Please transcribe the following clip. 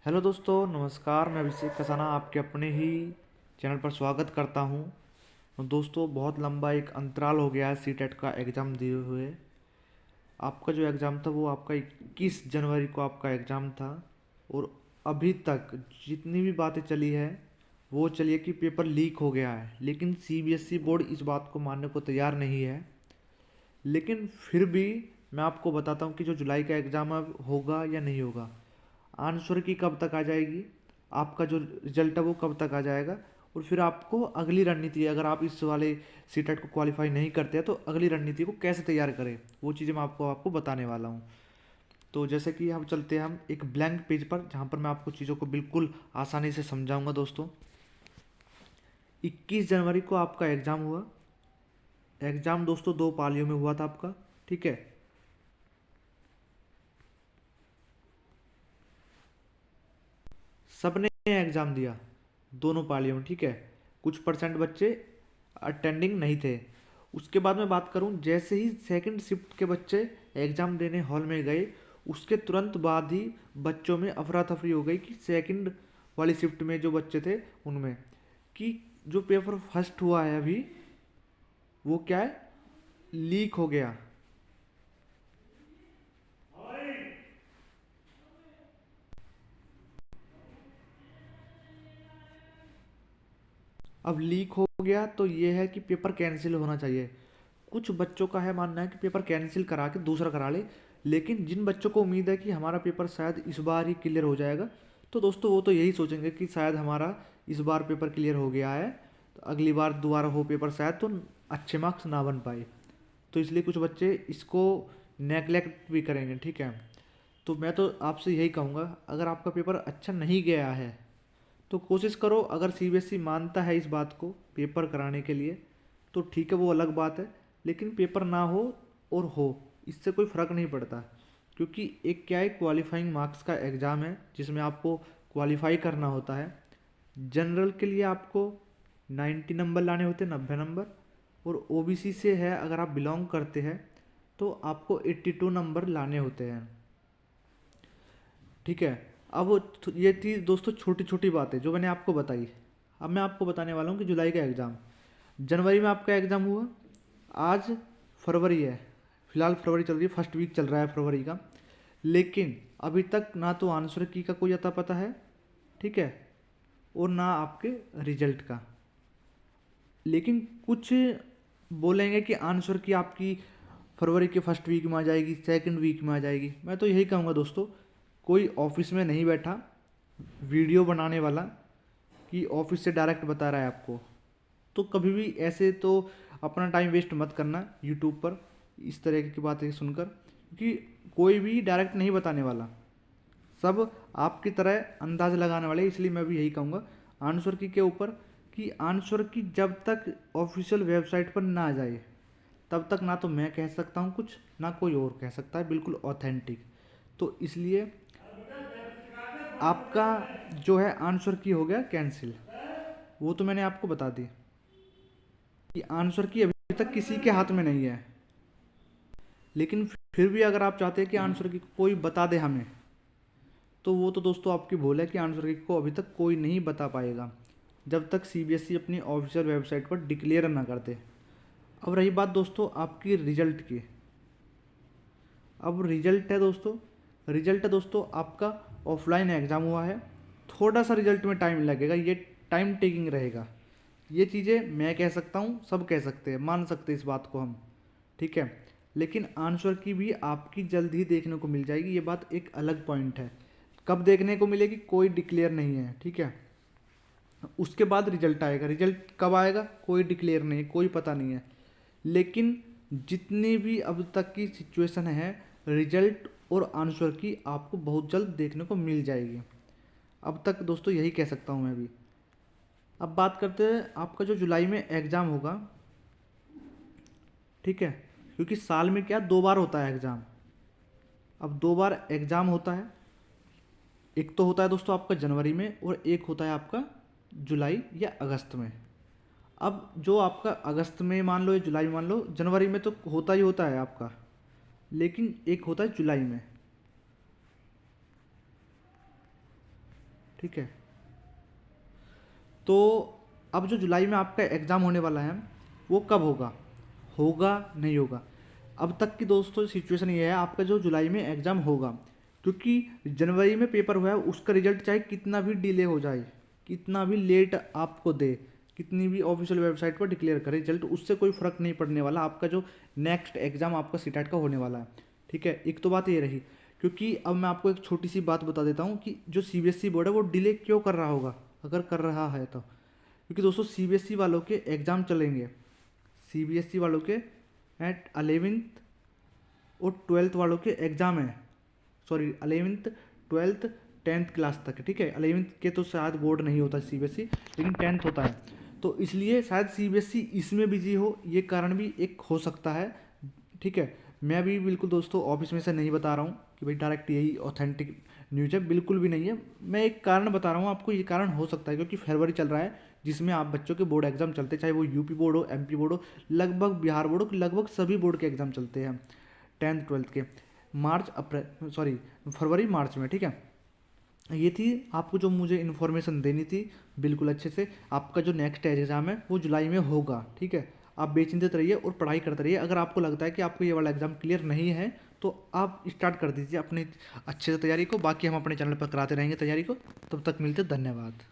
Hello दोस्तों, नमस्कार। मैं अभिषेक कसाना आपके अपने ही चैनल पर स्वागत करता हूं। दोस्तों, बहुत लंबा एक अंतराल हो गया है सीटेट का एग्ज़ाम दिए हुए। आपका जो एग्ज़ाम था वो आपका 21 जनवरी को आपका एग्ज़ाम था। और अभी तक जितनी भी बातें चली है वो चलिए कि पेपर लीक हो गया है, लेकिन सीबीएसई बोर्ड इस बात को मानने को तैयार नहीं है। लेकिन फिर भी मैं आपको बताता हूँ कि जो जुलाई का एग्ज़ाम अब होगा या नहीं होगा, आंसर की कब तक आ जाएगी, आपका जो रिजल्ट है वो कब तक आ जाएगा, और फिर आपको अगली रणनीति, अगर आप इस वाले सीटेट को क्वालिफाई नहीं करते हैं तो अगली रणनीति को कैसे तैयार करें, वो चीज़ें मैं आपको बताने वाला हूँ। तो जैसे कि हम चलते हैं हम एक ब्लैंक पेज पर, जहाँ पर मैं आपको चीज़ों को बिल्कुल आसानी से समझाऊंगा। दोस्तों, 21 जनवरी को आपका एग्ज़ाम हुआ। एग्ज़ाम दोस्तों 2 पालियों में हुआ था आपका, ठीक है। सबने एग्ज़ाम दिया दोनों पालियों में, ठीक है। कुछ परसेंट बच्चे अटेंडिंग नहीं थे। उसके बाद मैं बात करूं, जैसे ही सेकंड शिफ्ट के बच्चे एग्ज़ाम देने हॉल में गए, उसके तुरंत बाद ही बच्चों में अफरा तफरी हो गई कि सेकंड वाली शिफ्ट में जो बच्चे थे उनमें, कि जो पेपर फर्स्ट हुआ है अभी वो क्या है, लीक हो गया। अब लीक हो गया तो ये है कि पेपर कैंसिल होना चाहिए। कुछ बच्चों का है मानना है कि पेपर कैंसिल करा के दूसरा करा ले, लेकिन जिन बच्चों को उम्मीद है कि हमारा पेपर शायद इस बार ही क्लियर हो जाएगा, तो दोस्तों वो तो यही सोचेंगे कि शायद हमारा इस बार पेपर क्लियर हो गया है, तो अगली बार दोबारा हो पेपर शायद तो अच्छे मार्क्स ना बन पाए। तो इसलिए कुछ बच्चे इसको नेगलेक्ट भी करेंगे, ठीक है। तो मैं तो आपसे यही कहूँगा, अगर आपका पेपर अच्छा नहीं गया है तो कोशिश करो, अगर सीबीएसई मानता है इस बात को पेपर कराने के लिए तो ठीक है, वो अलग बात है। लेकिन पेपर ना हो और हो, इससे कोई फ़र्क नहीं पड़ता, क्योंकि एक क्या है, क्वालिफाइंग मार्क्स का एग्ज़ाम है जिसमें आपको क्वालिफाई करना होता है। जनरल के लिए आपको 90 नंबर लाने होते हैं, 90 नंबर। और ओबीसी से है, अगर आप बिलोंग करते हैं तो आपको 82 नंबर लाने होते हैं, ठीक है। अब ये थी दोस्तों छोटी छोटी बातें जो मैंने आपको बताई। अब मैं आपको बताने वाला हूँ कि जुलाई का एग्ज़ाम, जनवरी में आपका एग्ज़ाम हुआ, आज फरवरी है, फिलहाल फरवरी चल रही है, फर्स्ट वीक चल रहा है फरवरी का। लेकिन अभी तक ना तो आंसर की का कोई अता पता है, ठीक है, और ना आपके रिजल्ट का। लेकिन कुछ बोलेंगे कि आंसर की आपकी फरवरी के फर्स्ट वीक में आ जाएगी, सेकंड वीक में आ जाएगी। मैं तो यही कहूँगा दोस्तों, कोई ऑफिस में नहीं बैठा वीडियो बनाने वाला कि ऑफिस से डायरेक्ट बता रहा है आपको, तो कभी भी ऐसे तो अपना टाइम वेस्ट मत करना यूट्यूब पर इस तरह की बातें सुनकर, क्योंकि कोई भी डायरेक्ट नहीं बताने वाला, सब आपकी तरह अंदाज लगाने वाले। इसलिए मैं भी यही कहूँगा आंसर की के ऊपर, कि आंसर की जब तक ऑफिशियल वेबसाइट पर ना आ जाए तब तक ना तो मैं कह सकता हूँ कुछ, ना कोई और कह सकता है बिल्कुल ऑथेंटिक। तो इसलिए आपका जो है आंसर की हो गया कैंसिल, वो तो मैंने आपको बता दी कि आंसर की अभी तक किसी के हाथ में नहीं है। लेकिन फिर भी अगर आप चाहते हैं कि आंसर की कोई बता दे हमें, तो वो तो दोस्तों आपकी भूल है कि आंसर की को अभी तक कोई नहीं बता पाएगा जब तक सीबीएसई अपनी ऑफिशियल वेबसाइट पर डिक्लेयर ना कर दे। अब रही बात दोस्तों आपकी रिजल्ट की। अब रिजल्ट है दोस्तों आपका, ऑफलाइन एग्ज़ाम हुआ है, थोड़ा सा रिजल्ट में टाइम लगेगा, ये टाइम टेकिंग रहेगा। ये चीज़ें मैं कह सकता हूँ, सब कह सकते हैं, मान सकते हैं इस बात को हम, ठीक है। लेकिन आंसर की भी आपकी जल्द ही देखने को मिल जाएगी, ये बात एक अलग पॉइंट है। कब देखने को मिलेगी कोई डिक्लेयर नहीं है, ठीक है। उसके बाद रिजल्ट आएगा, रिजल्ट कब आएगा कोई डिक्लेयर नहीं है, कोई पता नहीं है। लेकिन जितनी भी अब तक की सिचुएशन है, रिजल्ट और आंसर की आपको बहुत जल्द देखने को मिल जाएगी। अब तक दोस्तों यही कह सकता हूँ मैं भी। अब बात करते हैं आपका जो जुलाई में एग्ज़ाम होगा, ठीक है, क्योंकि साल में क्या 2 बार होता है एग्ज़ाम। अब 2 बार एग्ज़ाम होता है, एक तो होता है दोस्तों आपका जनवरी में और एक होता है आपका जुलाई या अगस्त में। अब जो आपका अगस्त में मान लो या जुलाई में मान लो, जनवरी में तो होता ही होता है आपका, लेकिन एक होता है जुलाई में। ठीक है। तो अब जो जुलाई में आपका एग्ज़ाम होने वाला है वो कब होगा, होगा नहीं होगा। अब तक की दोस्तों सिचुएशन ये है, आपका जो जुलाई में एग्ज़ाम होगा, क्योंकि जनवरी में पेपर हुआ है, उसका रिजल्ट चाहे कितना भी डिले हो जाए, कितना भी लेट आपको दे, कितनी भी ऑफिशियल वेबसाइट पर डिक्लेयर करे रिजल्ट, उससे कोई फ़र्क नहीं पड़ने वाला। आपका जो नेक्स्ट एग्ज़ाम आपका सीटेट का होने वाला है, ठीक है। एक तो बात ये रही, क्योंकि अब मैं आपको एक छोटी सी बात बता देता हूँ कि जो सीबीएसई बोर्ड है वो डिले क्यों कर रहा होगा, अगर कर रहा है तो। क्योंकि दोस्तों सीबीएसई वालों के एग्ज़ाम चलेंगे, सीबीएसई वालों के एट 11th और 12th वालों के एग्ज़ाम है, sorry 11th 12th 10th class तक, ठीक है। 11th के तो शायद बोर्ड नहीं होता सीबीएसई, लेकिन 10th होता है, तो इसलिए शायद सीबीएसई इसमें बिजी हो, ये कारण भी एक हो सकता है, ठीक है। मैं भी बिल्कुल दोस्तों ऑफिस में से नहीं बता रहा हूँ कि भाई डायरेक्ट यही ऑथेंटिक न्यूज़ है, बिल्कुल भी नहीं है। मैं एक कारण बता रहा हूँ आपको, ये कारण हो सकता है क्योंकि फरवरी चल रहा है जिसमें आप बच्चों के बोर्ड एग्जाम चलते हैं, चाहे वो यूपी बोर्ड हो, एमपी बोर्ड हो, लगभग बिहार बोर्ड हो, लगभग सभी बोर्ड के एग्ज़ाम चलते हैं 10th 12th के, मार्च अप्रैल सॉरी फरवरी मार्च में, ठीक है। ये थी आपको जो मुझे इन्फॉर्मेशन देनी थी बिल्कुल अच्छे से। आपका जो नेक्स्ट एग्ज़ाम है वो जुलाई में होगा, ठीक है। आप बेचिंतित रहिए और पढ़ाई करते रहिए। अगर आपको लगता है कि आपको ये वाला एग्ज़ाम क्लियर नहीं है तो आप स्टार्ट कर दीजिए अपनी अच्छे से तैयारी को, बाकी हम अपने चैनल पर कराते रहेंगे तैयारी को। तब तक मिलते, धन्यवाद।